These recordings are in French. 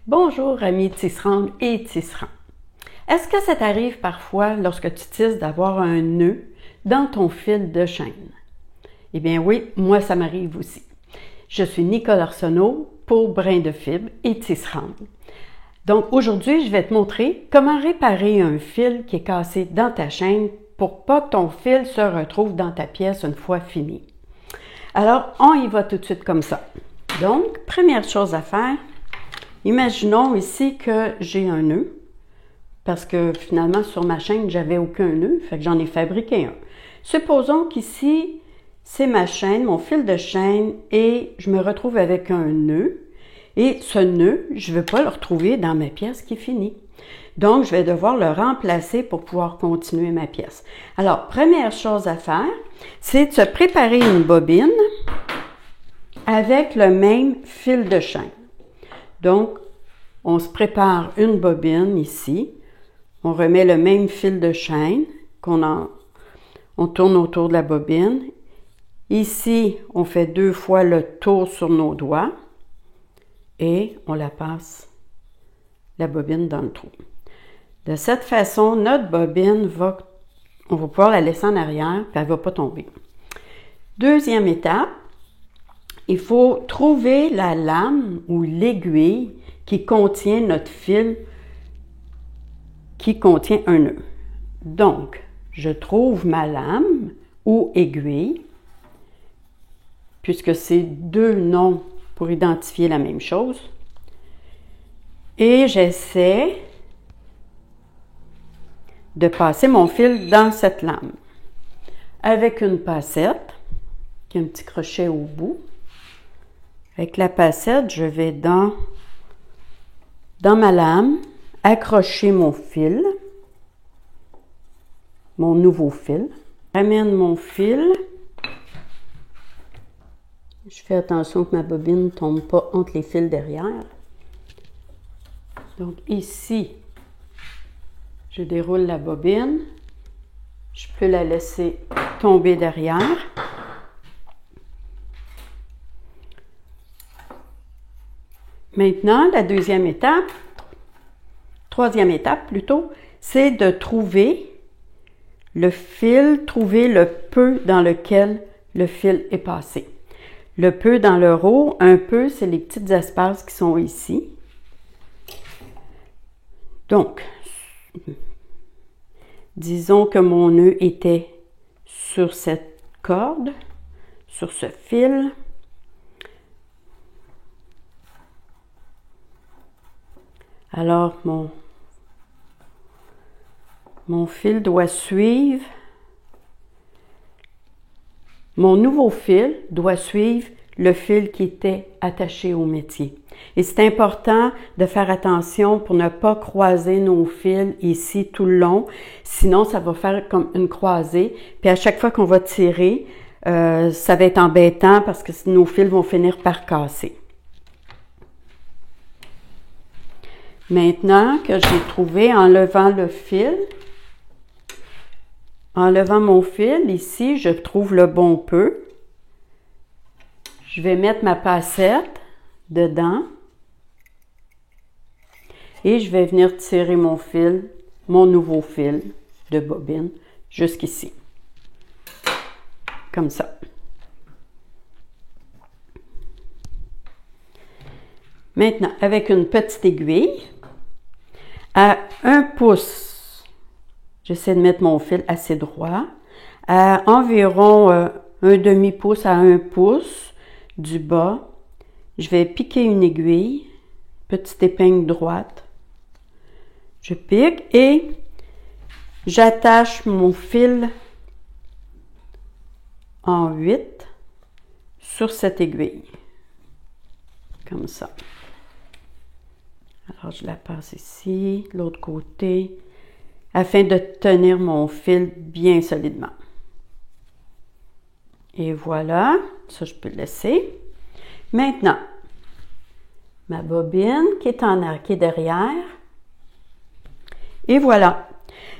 Bonjour amis tisserandes et tisserands. Est-ce que ça t'arrive parfois lorsque tu tisses d'avoir un nœud dans ton fil de chaîne? Eh bien oui, moi ça m'arrive aussi. Je suis Nicole Arsenault pour Brin de Fibre et Tisserande. Donc aujourd'hui, je vais te montrer comment réparer un fil qui est cassé dans ta chaîne pour pas que ton fil se retrouve dans ta pièce une fois fini. Alors, on y va tout de suite comme ça. Donc, première chose à faire, imaginons ici que j'ai un nœud, parce que finalement, sur ma chaîne, j'avais aucun nœud, fait que j'en ai fabriqué un. Supposons qu'ici, c'est ma chaîne, mon fil de chaîne, et je me retrouve avec un nœud, et ce nœud, je ne veux pas le retrouver dans ma pièce qui est finie. Donc, je vais devoir le remplacer pour pouvoir continuer ma pièce. Alors, première chose à faire, c'est de se préparer une bobine avec le même fil de chaîne. Donc, on se prépare une bobine ici. On remet le même fil de chaîne on tourne autour de la bobine. Ici, on fait 2 fois le tour sur nos doigts et on la passe, la bobine, dans le trou. De cette façon, notre bobine on va pouvoir la laisser en arrière et elle ne va pas tomber. Deuxième étape, il faut trouver la lame ou l'aiguille qui contient notre fil, qui contient un nœud. Donc, je trouve ma lame ou aiguille, puisque c'est 2 noms pour identifier la même chose. Et j'essaie de passer mon fil dans cette lame. Avec une passette, qui a un petit crochet au bout. Avec la passette, je vais dans ma lame, accrocher mon fil, mon nouveau fil. Ramène mon fil. Je fais attention que ma bobine ne tombe pas entre les fils derrière. Donc ici, je déroule la bobine. Je peux la laisser tomber derrière. Maintenant, la troisième étape plutôt, c'est de trouver le fil, trouver le peu dans lequel le fil est passé. Le peu dans le haut, un peu, c'est les petits espaces qui sont ici. Donc, disons que mon nœud était sur cette corde, sur ce fil. Alors, mon fil doit suivre, mon nouveau fil doit suivre le fil qui était attaché au métier. Et c'est important de faire attention pour ne pas croiser nos fils ici tout le long, sinon ça va faire comme une croisée. Puis à chaque fois qu'on va tirer, ça va être embêtant parce que nos fils vont finir par casser. Maintenant que j'ai trouvé, enlevant mon fil, ici, je trouve le bon peu. Je vais mettre ma passette dedans et je vais venir tirer mon fil, mon nouveau fil de bobine, jusqu'ici. Comme ça. Maintenant, avec une petite aiguille, à 1 pouce, j'essaie de mettre mon fil assez droit, à environ un demi-pouce à 1 pouce du bas, je vais piquer une aiguille, petite épingle droite, je pique et j'attache mon fil en 8 sur cette aiguille, comme ça. Alors, je la passe ici, de l'autre côté, afin de tenir mon fil bien solidement. Et voilà, ça je peux le laisser. Maintenant, ma bobine qui est derrière. Et voilà.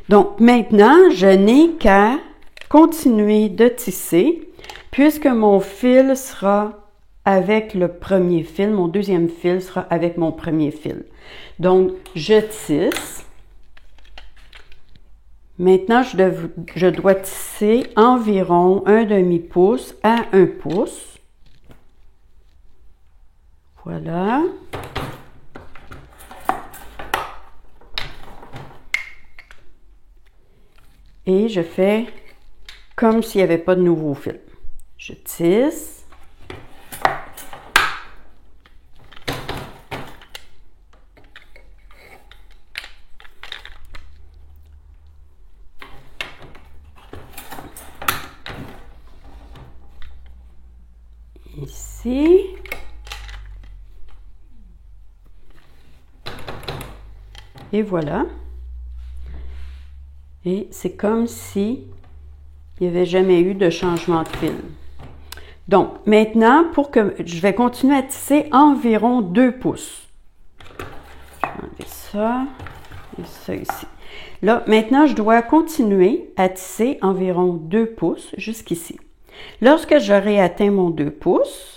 Donc, maintenant, je n'ai qu'à continuer de tisser, puisque mon fil sera avec le premier fil, mon deuxième fil sera avec mon premier fil. Donc, je tisse. Maintenant, je dois tisser environ un demi-pouce à 1 pouce. Voilà. Et je fais comme s'il n'y avait pas de nouveau fil. Je tisse. Ici. Et voilà. Et c'est comme si il n'y avait jamais eu de changement de fil. Donc, maintenant, je vais continuer à tisser environ 2 pouces. Je vais enlever ça et ça ici. Là, maintenant, je dois continuer à tisser environ 2 pouces jusqu'ici. Lorsque j'aurai atteint mon 2 pouces,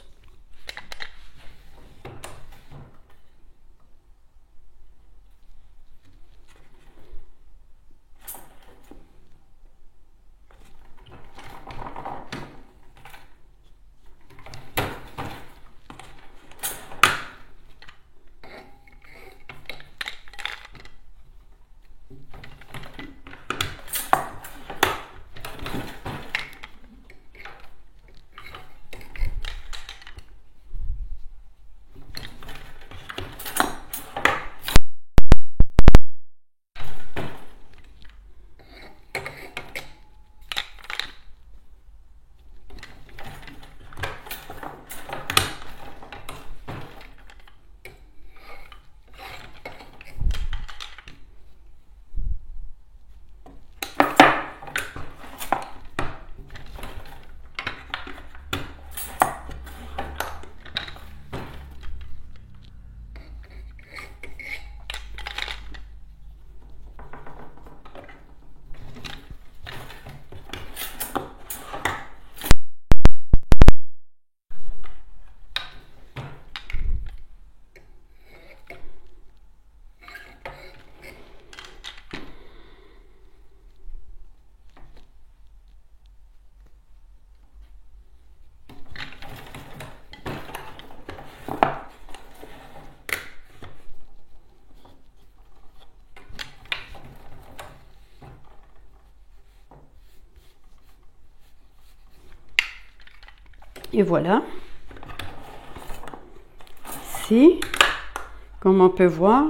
et voilà. Ici, comme on peut voir,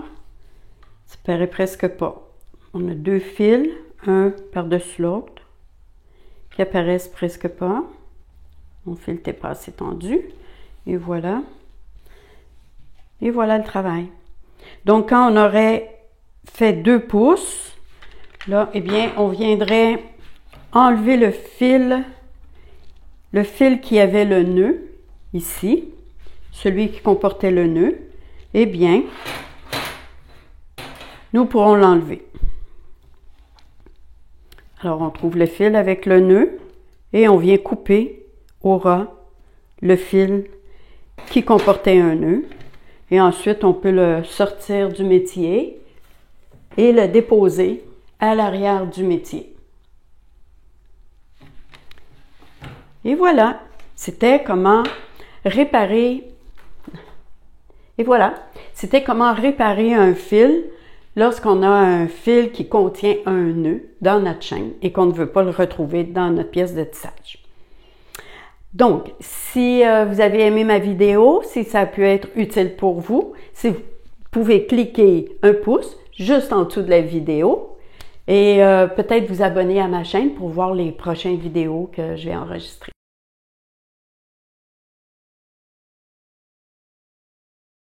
ça paraît presque pas. On a 2 fils, un par-dessus l'autre, qui apparaissent presque pas. Mon fil n'est pas assez tendu. Et voilà. Et voilà le travail. Donc, quand on aurait fait 2 pouces, là, eh bien, on viendrait enlever le fil qui avait le nœud, ici, celui qui comportait le nœud, eh bien, nous pourrons l'enlever. Alors, on trouve le fil avec le nœud et on vient couper au ras le fil qui comportait un nœud. Et ensuite, on peut le sortir du métier et le déposer à l'arrière du métier. Et voilà, c'était comment réparer. Et voilà, c'était comment réparer un fil lorsqu'on a un fil qui contient un nœud dans notre chaîne et qu'on ne veut pas le retrouver dans notre pièce de tissage. Donc, si vous avez aimé ma vidéo, si ça a pu être utile pour vous, si vous pouvez cliquer un pouce juste en dessous de la vidéo et peut-être vous abonner à ma chaîne pour voir les prochaines vidéos que j'ai enregistrées.